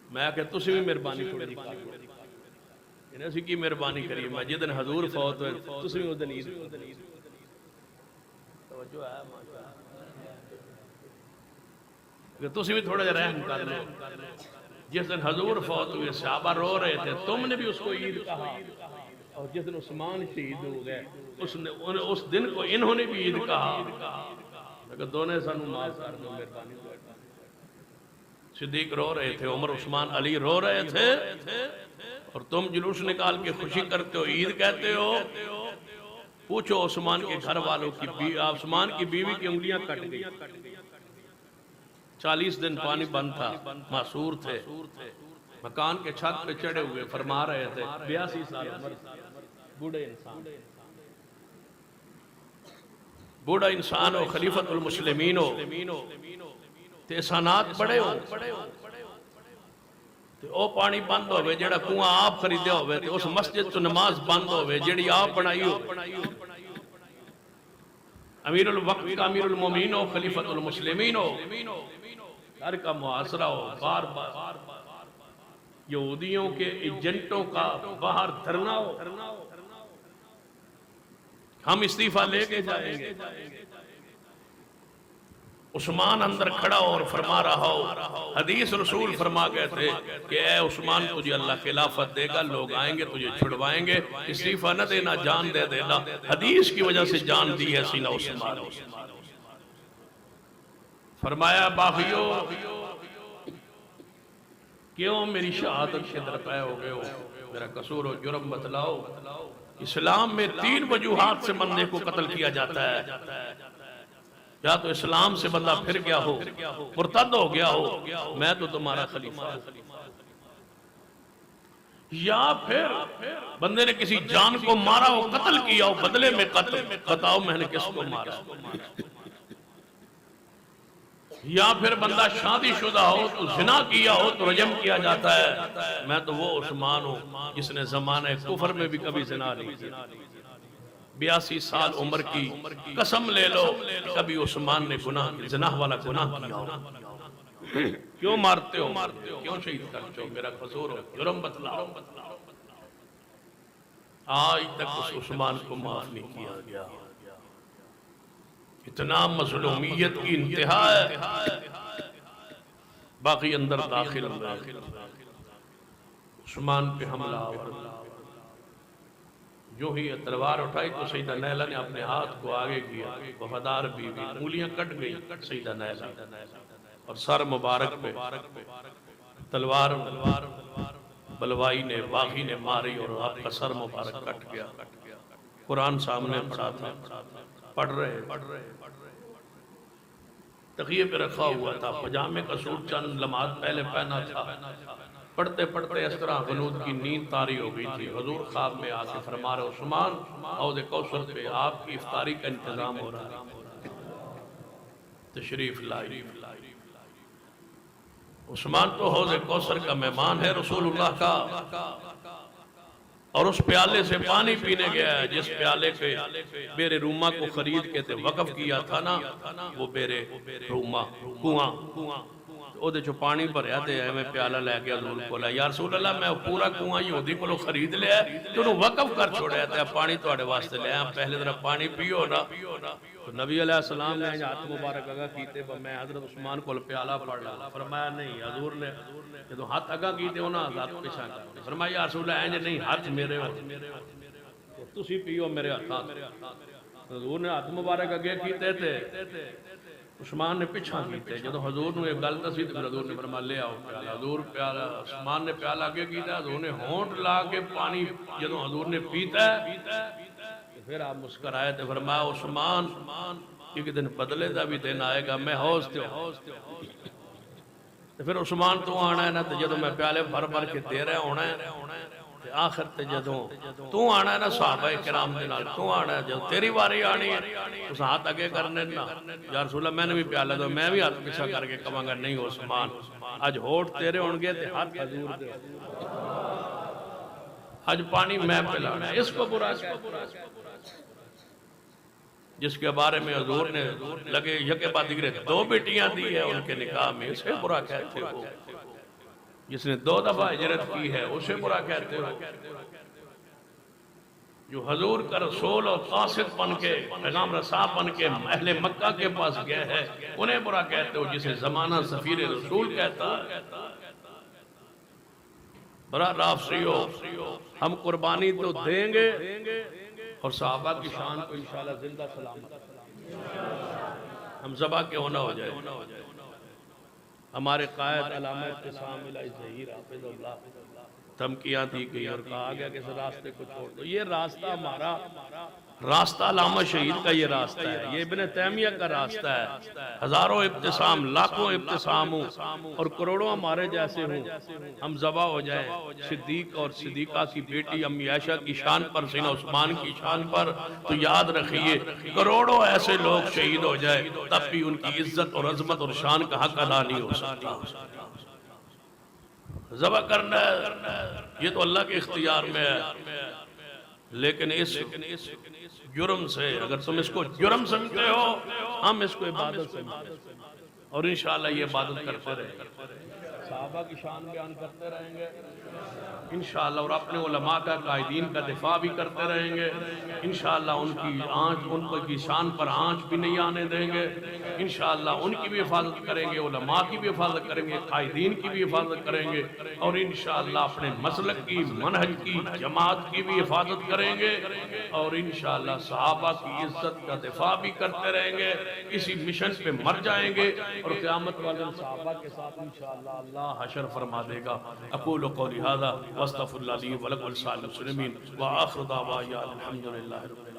میں کہ تسی بھی مہربانی تھوڑی جی کر لو انہیں اسی کی مہربانی کری میں جدن حضور فوت ہوئے تسی بھی ادن عید توجہ ہے ماشاءاللہ کہ تسی بھی تھوڑا جا رحم کر لو جس دن حضور فوت ہوئے صحابہ رو رہے تھے تم نے بھی اس کو عید کہا اور جس دن عثمان شہید ہو گئے اس دن کو انہوں نے بھی عید کہا لیکن دونوں سانو معاف کر دو مہربانی صدیق رو رہے تھے عمر عثمان علی رو رہے تھے اور تم جلوس نکال کے خوشی کرتے ہو عید کہتے ہو پوچھو عثمان کے گھر والوں کی عثمان کی بیوی کی انگلیاں کٹ گئی 40 دن پانی بند تھا معصور تھے مکان کے چھت پہ چڑھے ہوئے فرما رہے تھے 82 سال عمر بوڑھا انسان ہو خلیفۃ المسلمین ہو احسانات بڑے ہو او پانی بند ہوئے جیڑا کنواں آپ خریدے ہوئے اس مسجد تو نماز بند ہوئے جیڑی آپ بنائی ہو امیر الوقت کا امیر المومنین ہو خلیفۃ المسلمین ہو گھر کا محاصرہ ہو بار بار یہودیوں کے ایجنٹوں کا باہر دھرنا ہو ہم استعفیٰ لے کے جائیں گے عثمان اندر کھڑا اور فرما رہا ہو حدیث رسول فرما گئے تھے کہ اے عثمان تجھے اللہ خلافت دے گا لوگ آئیں گے تجھے چھڑوائیں گے استعفیٰ نہ دینا جان دے دینا حدیث کی وجہ سے جان دی ہے سینہ عثمان فرمایا باغیو کیوں میری شہادت کے درپے ہو گئے ہو میرا قصور و جرم بتلاؤ اسلام میں 3 وجوہات سے بندے کو قتل کیا جاتا ہے یا تو اسلام سے بندہ پھر گیا ہو مرتد ہو گیا ہو میں تو تمہارا خلیفہ ہوں یا پھر بندے نے کسی جان کو مارا ہو قتل کیا ہو بدلے میں قتل بتاؤ میں نے کس کو مارا یا پھر بندہ شادی شدہ ہو تو زنا کیا ہو تو رجم کیا جاتا ہے میں تو وہ عثمان ہوں جس نے زمانہ کفر میں بھی کبھی زنا نہیں کیا 82 سال عمر کی قسم لے لو کبھی عثمان نے زنا والا گناہ کیا ہو کیوں مارتے ہو کیوں شہید کرتے ہو میرا قصور ہو جرم بتلاؤ آج تک اس عثمان کو معاف نہیں کیا گیا اتنا مظلومیت کی انتہا ہے باقی اندر داخل عثمان پہ حملہ آور جو ہی تلوار اٹھائی تو سیدہ نیلہ نے اپنے ہاتھ کو آگے کیا وفادار بیوی انگلیاں کٹ گئی سیدہ نیلہ اور سر مبارک پہ تلوار بلوائی نے باغی نے ماری اور آپ کا سر مبارک کٹ گیا قرآن سامنے پڑھا تھا پڑھ رہے تقیے پہ رکھا ہوا تھا پجامے کا سوٹ چند لمحات پہلے پہنا تھا پڑھتے پڑھتے اس طرح غنود کی نیند طاری ہو گئی تھی حضور خواب میں آ کے فرما رہے عثمان حوض کوثر پہ آپ کی افطاری کا انتظام ہو رہا ہے تشریف لائی عثمان تو حوض کوثر کا مہمان ہے رسول اللہ کا اور اس پیالے سے پانی پینے گیا ہے جس پیالے پہ بیر روما کو خرید کے وقف کیا تھا نا وہ بیر روما کنواں او دے جو پانی پر ہے دے میں پیالہ لے گیا حضور کو لیا یا رسول اللہ میں پورا کنواں یہودی کو خرید لیا ہے تو انہوں وقف کر چھوڑے تھے پانی تو اڑے واسطے لے پہلے ذرا پانی پیو نا تو نبی علیہ السلام نے ہاتھ مبارک اگا کیتے میں حضرت عثمان کو پیالہ پڑھ لیا فرمایا نہیں حضور نے کہ تو ہاتھ اگا کیتے ہو نا ہاتھ پیچھا کرتے فرمایا یا رسول اللہ اینج نہیں ہاتھ میرے ہو تسی پیو میرے ہاتھ حضور نے ہاتھ مبارک اگے کیتے تھے عثمان نے پیچھا کیتے جدو حضور نے ایک گل دسی تو حضور نے فرمایا لے آؤ پیالہ حضور پیالہ عثمان نے پیالہ آگے کیتا حضور نے ہونٹ لا کے پانی جدو حضور نے پیتا ہے پھر آپ مسکرائے تھے فرمایا عثمان ایک دن بدلے دا بھی دن آئے گا میں حوض تے پھر عثمان تو آنا ہے نا تو جدوں میں پیالے بھر بھر کے دے رہا ہونا ہے تے آخر تے جدوں تو آنا ہے نا صحابہ کرام دے نال تو آنا ہے جدوں تیری واری آنی ہے تو ہاتھ آگے کرنے نا یا رسول اللہ میں نے بھی پیالہ دو میں بھی ہاتھ پیچھا کر کے کہاں گا نہیں عثمان آج ہوٹ تیرے ہونگے تے ہاتھ حضور دے آج پانی میں پلانا ہے اس کو برا کہتے ہیں جس کے بارے میں حضور نے لگے یکے بعد دیگرے دو بیٹیاں دی ہے ان کے نکاح میں اسے برا کہتے ہو جس نے 2 دفعہ ہجرت کی ہے اسے برا کہتے ہو جو حضور کا رسول اور قاصد بن کے پیغام رسا بن کے اہل مکہ کے پاس گئے ہے انہیں برا کہتے ہو جسے زمانہ سفیر رسول کہتا ہے برا رافضیو ہم قربانی تو دیں گے اور صحابہ کی شان کو انشاءاللہ زندہ سلامت ہم ذبح کے ہونا ہو جائے ہمارے قائد علامہ ابتسام الہی ظہیر حافظ اللہ دھمکیاں دی گئی اور کہا گیا کہ اس راستے کو چھوڑ دو یہ راستہ ہمارا راستہ علامہ شہید کا یہ راستہ ہے یہ ابن تیمیہ کا راستہ ہے ہزاروں ابتسام لاکھوں ابتسام ہوں اور کروڑوں ہمارے جیسے ہوں ہم ذبح ہو جائیں صدیق اور صدیقہ کی بیٹی امی عائشہ کی شان پر سینہ عثمان کی شان پر تو یاد رکھیے کروڑوں ایسے لوگ شہید ہو جائے تب بھی ان کی عزت اور عظمت اور شان کا حق ادا نہیں ہو سکتا ذبح کرنا ہے یہ تو اللہ کے اختیار میں ہے لیکن اس جرم سے اگر تم اس کو جرم سمجھتے ہو ہم اس کو عبادت سمجھتے ہیں اور انشاءاللہ یہ عبادت کرتے رہیں گے صحابہ کی شان بیان کرتے رہیں گے انشاءاللہ اور اپنے علماء کا قائدین کا دفاع بھی کرتے رہیں گے انشاءاللہ ان کی شان پر آنچ بھی نہیں آنے دیں گے انشاءاللہ ان کی بھی حفاظت کریں گے علماء کی بھی حفاظت کریں گے قائدین کی بھی حفاظت کریں گے اور انشاءاللہ اپنے مسلک کی منہج کی جماعت کی بھی حفاظت کریں گے اور انشاءاللہ صحابہ کی عزت کا دفاع بھی کرتے رہیں گے اسی مشن پہ مر جائیں گے اور قیامت والے صحابہ کے ساتھ انشاءاللہ اللہ حشر فرما دے گا اقول قولی ھذا واستغفر اللہ لی ولکم ولسائر المسلمین وآخر دعوانا الحمدللہ رب العالمین